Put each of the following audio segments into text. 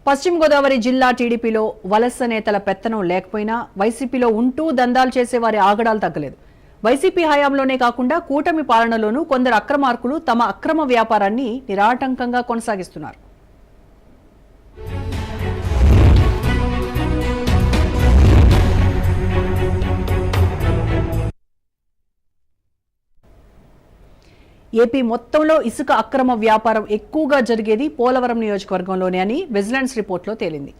పశ్చిమ గోదావరి జిల్లా టీడీపీలో వలస నేతల పెత్తనం లేకపోయినా వైసీపీలో ఉంటూ దందాలు చేసేవారి ఆగడాలు తగ్గలేదు. వైసీపీ హయాంలోనే కాకుండా కూటమి పాలనలోనూ కొందరు అక్రమార్కులు తమ అక్రమ వ్యాపారాన్ని నిరాటంకంగా కొనసాగిస్తున్నారు. ఏపీ మొత్తంలో ఇసుక అక్రమ వ్యాపారం ఎక్కువగా జరిగేది పోలవరం నియోజకవర్గంలోనే అని విజిలెన్స్ రిపోర్టులో తేలింది.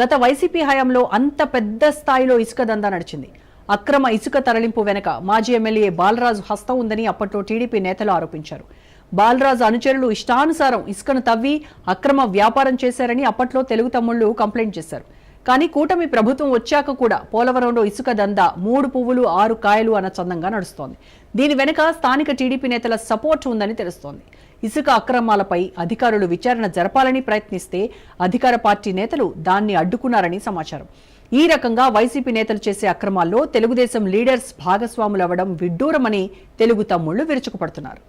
గత వైసీపీ హయాంలో అంత పెద్ద స్థాయిలో ఇసుక దందా నడిచింది. అక్రమ ఇసుక తరలింపు వెనక మాజీ ఎమ్మెల్యే బాలరాజు హస్తం ఉందని అప్పట్లో టీడీపీ నేతలు ఆరోపించారు. బాలరాజు అనుచరులు ఇష్టానుసారం ఇసుకను తవ్వి అక్రమ వ్యాపారం చేశారని అప్పట్లో తెలుగు తమ్ముళ్లు కంప్లైంట్ చేశారు. కానీ కూటమి ప్రభుత్వం వచ్చాక కూడా పోలవరంలో ఇసుక దందా 3 పువ్వులు 6 కాయలు అన్న చందంగా నడుస్తోంది. దీని వెనుక స్థానిక టీడీపీ నేతల సపోర్ట్ ఉందని తెలుస్తోంది. ఇసుక అక్రమాలపై అధికారులు విచారణ జరపాలని ప్రయత్నిస్తే అధికార పార్టీ నేతలు దాన్ని అడ్డుకున్నారని సమాచారం. ఈ రకంగా వైసీపీ నేతలు చేసే అక్రమాల్లో తెలుగుదేశం లీడర్స్ భాగస్వాములవ్వడం విడ్డూరమని తెలుగు తమ్ముళ్లు విరుచుకుపడుతున్నారు.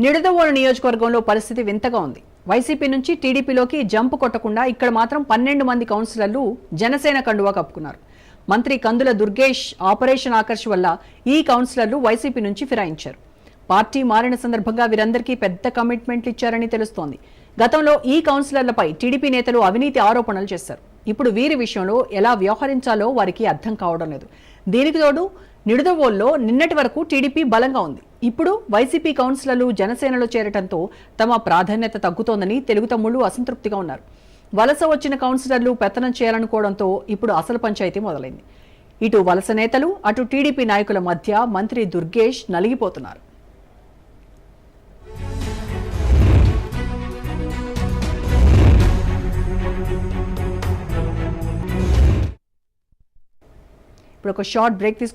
నిడదవోలు నియోజకవర్గంలో పరిస్థితి వింతగా ఉంది. వైసీపీ నుంచి టీడీపీలోకి జంప్ కొట్టకుండా ఇక్కడ మాత్రం 12 మంది కౌన్సిలర్లు జనసేన కండువా కప్పుకున్నారు. మంత్రి కందుల దుర్గేష్ ఆపరేషన్ ఆకర్ష్ వల్ల ఈ కౌన్సిలర్లు వైసీపీ నుంచి ఫిరాయించారు. పార్టీ మారిన సందర్భంగా వీరందరికీ పెద్ద కమిట్మెంట్లు ఇచ్చారని తెలుస్తోంది. గతంలో ఈ కౌన్సిలర్లపై టీడీపీ నేతలు అవినీతి ఆరోపణలు చేశారు. ఇప్పుడు వీరి విషయంలో ఎలా వ్యవహరించాలో వారికి అర్థం కావడం లేదు. దీనికి తోడు నిడదవోల్లో నిన్నటి వరకు టీడీపీ బలంగా ఉంది. ఇప్పుడు వైసీపీ కౌన్సిలర్లు జనసేనలో చేరటంతో తమ ప్రాధాన్యత తగ్గుతోందని తెలుగు తమ్ముళ్లు అసంతృప్తిగా ఉన్నారు. వలస వచ్చిన కౌన్సిలర్లు పెత్తనం చేయాలనుకోవడంతో ఇప్పుడు అసలు పంచాయతీ మొదలైంది. ఇటు వలస నేతలు అటు టీడీపీ నాయకుల మధ్య మంత్రి దుర్గేష్ నలిగిపోతున్నారు. ఇప్పుడు ఒక షార్ట్ బ్రేక్